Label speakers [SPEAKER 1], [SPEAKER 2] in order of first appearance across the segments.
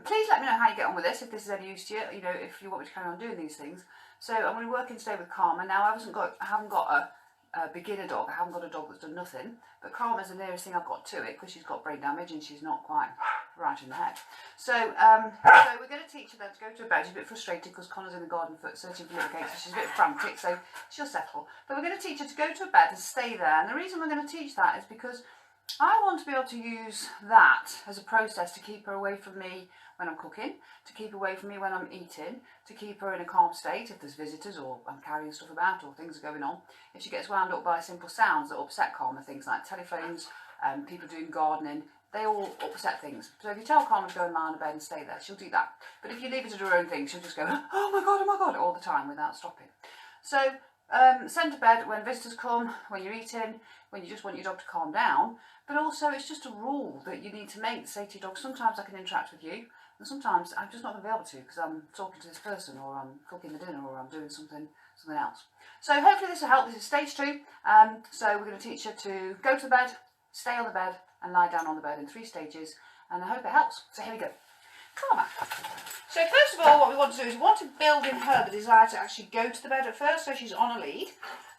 [SPEAKER 1] Please let me know how you get on with this, if this is any use to you, you know, if you want me to carry on doing these things. So I'm going to be working today with Karma. Now I haven't got a beginner dog, I haven't got a dog that's done nothing, but Karma's the nearest thing I've got to it because she's got brain damage and she's not quite right in the head. So we're going to teach her then to go to bed. She's a bit frustrated because Connor's in the garden searching for little cakes, so she's a bit frantic, so she'll settle. But we're going to teach her to go to bed and stay there, and the reason we're going to teach that is because I want to be able to use that as a process to keep her away from me when I'm cooking, to keep her away from me when I'm eating, to keep her in a calm state if there's visitors or I'm carrying stuff about or things are going on. If she gets wound up by simple sounds that upset Karma, things like telephones, people doing gardening, they all upset things. So if you tell Karma to go and lie on the bed and stay there, she'll do that. But if you leave her to do her own thing, she'll just go, oh my God, all the time without stopping. So send to bed when visitors come, when you're eating, when you just want your dog to calm down. But also it's just a rule that you need to make to say to your dog, sometimes I can interact with you, and sometimes I'm just not going to be able to because I'm talking to this person, or I'm cooking the dinner, or I'm doing something else. So hopefully this will help. This is stage 2. So we're going to teach her to go to the bed, stay on the bed, and lie down on the bed in 3 stages. And I hope it helps. So here we go. Karma. So first of all, what we want to do is we want to build in her the desire to actually go to the bed at first. So she's on a lead,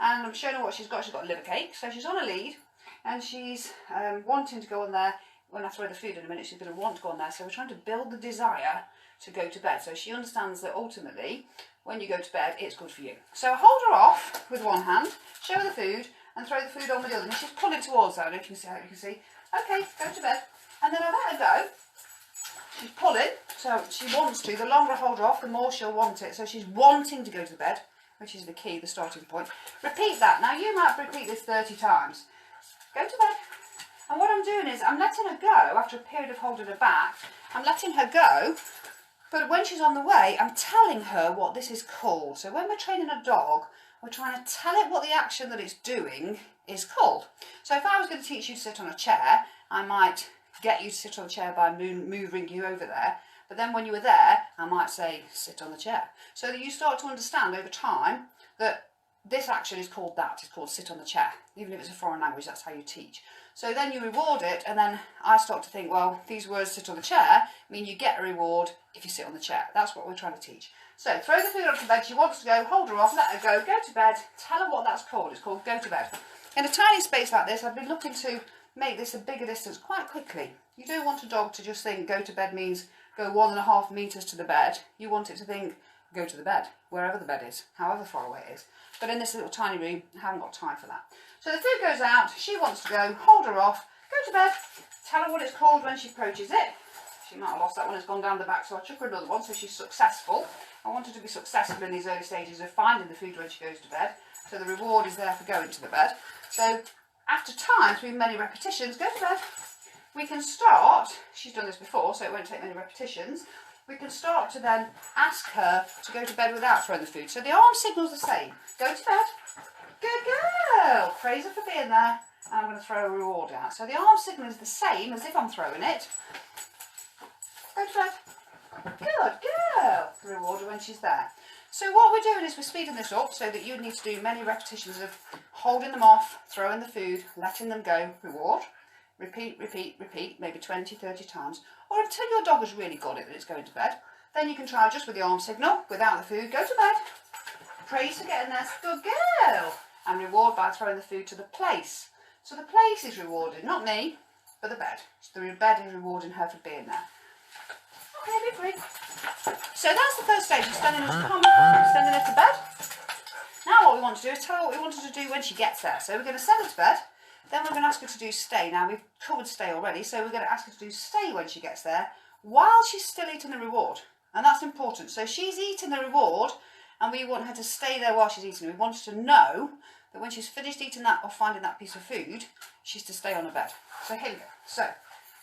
[SPEAKER 1] and I'm showing her what she's got. She's got a liver cake. So she's on a lead, and she's wanting to go on there. When I throw the food in a minute, she's going to want to go on there. So we're trying to build the desire to go to bed. So she understands that ultimately, when you go to bed, it's good for you. So hold her off with one hand, show her the food, and throw the food on with the other. And she's pulling towards her. You can see. Okay, go to bed. And then I let her go. She's pulling, so she wants to. The longer I hold her off, the more she'll want it. So she's wanting to go to bed, which is the key, the starting point. Repeat that. Now you might repeat this 30 times. Go to bed. And what I'm doing is I'm letting her go after a period of holding her back. I'm letting her go, but when she's on the way, I'm telling her what this is called. So when we're training a dog, we're trying to tell it what the action that it's doing is called. So if I was going to teach you to sit on a chair, I might get you to sit on a chair by moving you over there. But then when you were there, I might say, sit on the chair. So that you start to understand over time that this action is called that. It's called sit on the chair. Even if it's a foreign language, that's how you teach. So then you reward it, and then I start to think, well, these words sit on the chair mean you get a reward if you sit on the chair. That's what we're trying to teach. So throw the food onto bed. She wants to go, hold her off, let her go to bed. Tell her what that's called. It's called go to bed. In a tiny space like this, I've been looking to make this a bigger distance quite quickly. You don't want a dog to just think go to bed means go 1.5 metres to the bed. You want it to think go to the bed, wherever the bed is, however far away it is. But in this little tiny room, I haven't got time for that. So the food goes out, she wants to go, hold her off, go to bed, tell her what it's called when she approaches it. She might have lost that one, it's gone down the back, so I chuck her another one so she's successful. I want her to be successful in these early stages of finding the food when she goes to bed, so the reward is there for going to the bed. So after time, through many repetitions, go to bed. We can start, she's done this before, so it won't take many repetitions. We can start to then ask her to go to bed without throwing the food. So the arm signal's the same. Go to bed. Good girl. Praise her for being there. And I'm going to throw a reward out. So the arm signal is the same as if I'm throwing it. Go to bed. Good girl. Reward her when she's there. So what we're doing is we're speeding this up so that you need to do many repetitions of holding them off, throwing the food, letting them go, reward. Repeat, repeat, repeat, maybe 20, 30 times, or until your dog has really got it that it's going to bed. Then you can try just with the arm signal, without the food, go to bed. Praise for getting there, good girl. And reward by throwing the food to the place. So the place is rewarded, not me, but the bed. So the bed is rewarding her for being there. Okay, be free. So that's the first stage, sending her to bed. Now what we want to do is tell her what we want her to do when she gets there. So we're going to send her to bed. Then we're going to ask her to do stay. Now we've covered stay already, so we're going to ask her to do stay when she gets there, while she's still eating the reward. And that's important. So she's eating the reward, and we want her to stay there while she's eating. We want her to know that when she's finished eating that or finding that piece of food, she's to stay on her bed. So here we go. So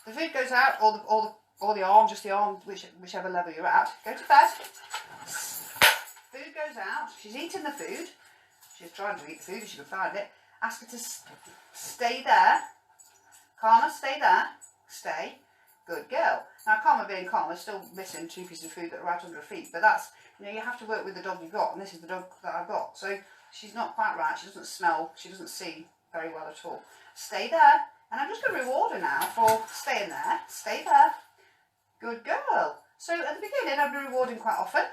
[SPEAKER 1] the food goes out, or the arm, just the arm, whichever level you're at. Go to bed. Food goes out. She's eating the food. She's trying to eat the food if she can find it. Ask her to stay there. Karma, stay there. Stay. Good girl. Now, Karma being Karma, still missing 2 pieces of food that are right under her feet. But that's, you have to work with the dog you've got. And this is the dog that I've got. So she's not quite right. She doesn't smell. She doesn't see very well at all. Stay there. And I'm just going to reward her now for staying there. Stay there. Good girl. So at the beginning, I'd be rewarding quite often.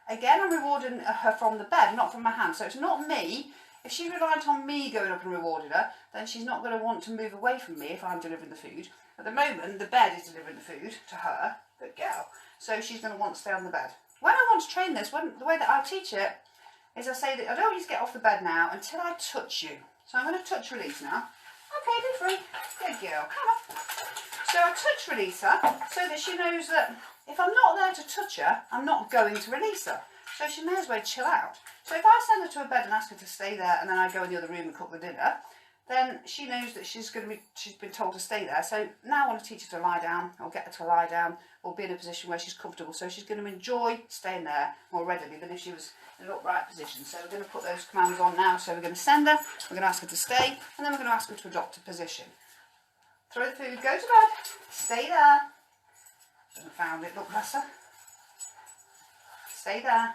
[SPEAKER 1] Again, I'm rewarding her from the bed, not from my hand. So it's not me. If she's reliant on me going up and rewarding her, then she's not going to want to move away from me if I'm delivering the food. At the moment, the bed is delivering the food to her, good girl. So she's going to want to stay on the bed. When I want to train this, the way that I teach it is I say that I don't want you to get off the bed now until I touch you. So I'm going to touch release now. Okay, be free. Good girl. Come on. So I touch release her so that she knows that if I'm not there to touch her, I'm not going to release her. So she may as well chill out. So if I send her to a bed and ask her to stay there and then I go in the other room and cook the dinner, then she knows that she's been told to stay there. So now I want to teach her to lie down, or get her to lie down, or be in a position where she's comfortable. So she's going to enjoy staying there more readily than if she was in an upright position. So we're going to put those commands on now. So we're going to send her, we're going to ask her to stay, and then we're going to ask her to adopt a position. Throw the food, go to bed, stay there. Haven't found it, look, bless her. Stay there.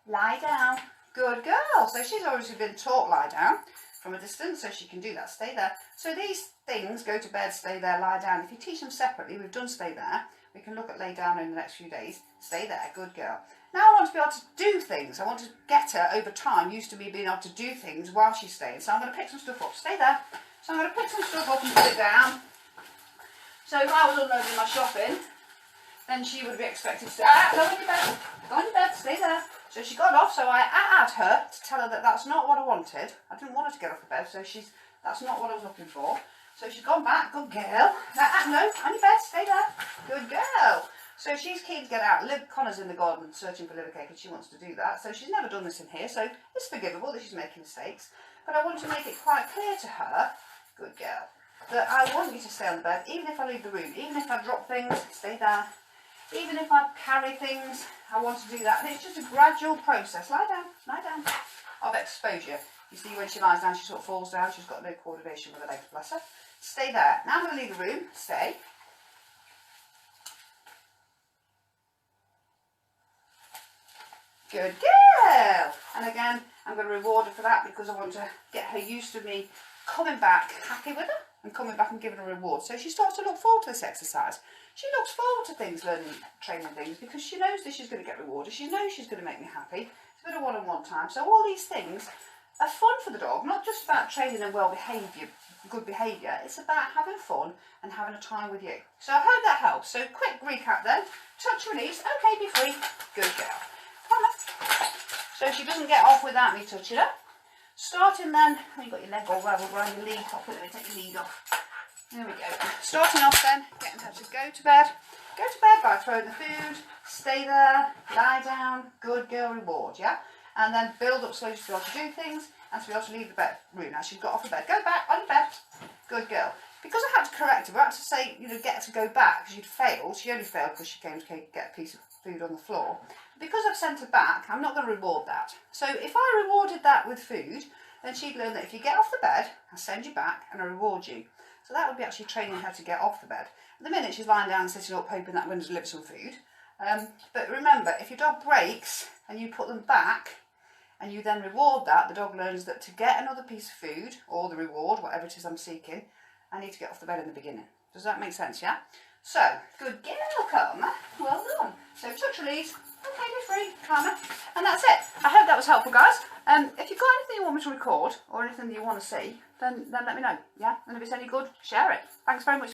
[SPEAKER 1] Lie down. Good girl. So she's obviously been taught lie down from a distance, so she can do that. Stay there. So these things, go to bed, stay there, lie down. If you teach them separately, we've done stay there. We can look at lay down in the next few days. Stay there. Good girl. Now I want to be able to do things. I want to get her over time used to me being able to do things while she's staying. So I'm going to pick some stuff up. Stay there. So I'm going to pick some stuff up and put it down. So if I was unloading my shopping, then she would be expected to say, go on your bed, go on your bed, stay there. So she got off, so I at her to tell her that that's not what I wanted. I didn't want her to get off the bed, so that's not what I was looking for. So she's gone back, good girl. No, on your bed, stay there, good girl. So she's keen to get out. Connor's in the garden searching for liver cake and she wants to do that. So she's never done this in here, so it's forgivable that she's making mistakes. But I want to make it quite clear to her, good girl, that I want you to stay on the bed, even if I leave the room, even if I drop things, stay there. Even if I carry things, I want to do that. And it's just a gradual process. Lie down, of exposure. You see when she lies down, she sort of falls down. She's got no coordination with her legs, bless her. Stay there. Now I'm going to leave the room. Stay. Good girl. And again, I'm going to reward her for that because I want to get her used to me coming back happy with her and coming back and giving her a reward. So she starts to look forward to this exercise. She looks forward to things, learning, training things, because she knows that she's going to get rewarded. She knows she's going to make me happy. It's a bit of one-on-one time. So all these things are fun for the dog, not just about training and good behaviour. It's about having fun and having a time with you. So I hope that helps. So quick recap then. Touch, release. Okay, be free. Good girl. Come on. So she doesn't get off without me touching her. Starting then, you've got your leg all ravelled around your lead. Let me take your lead off. There we go. Starting off then, getting her to go to bed. Go to bed by throwing the food, stay there, lie down, good girl, reward, yeah? And then build up slowly to be able to do things and to be able to leave the bed room. Now she's got off the bed, go back on your bed, good girl. Because I had to correct her, I had to say, get her to go back because she'd failed. She only failed because she came to get a piece of food on the floor. Because I've sent her back, I'm not going to reward that. So if I rewarded that with food, then she'd learn that if you get off the bed, I send you back and I reward you. So that would be actually training her to get off the bed. At the minute she's lying down and sitting up hoping that I'm going to deliver some food. But remember, if your dog breaks and you put them back and you then reward that, the dog learns that to get another piece of food or the reward, whatever it is I'm seeking, I need to get off the bed in the beginning. Does that make sense, yeah? So, good girl, Karma. Well done. So touch, release. Okay, be free, Karma. And that's it. I hope that was helpful, guys. If you've got anything you want me to record or anything that you want to see, then let me know, yeah? And if it's any good, share it. Thanks very much.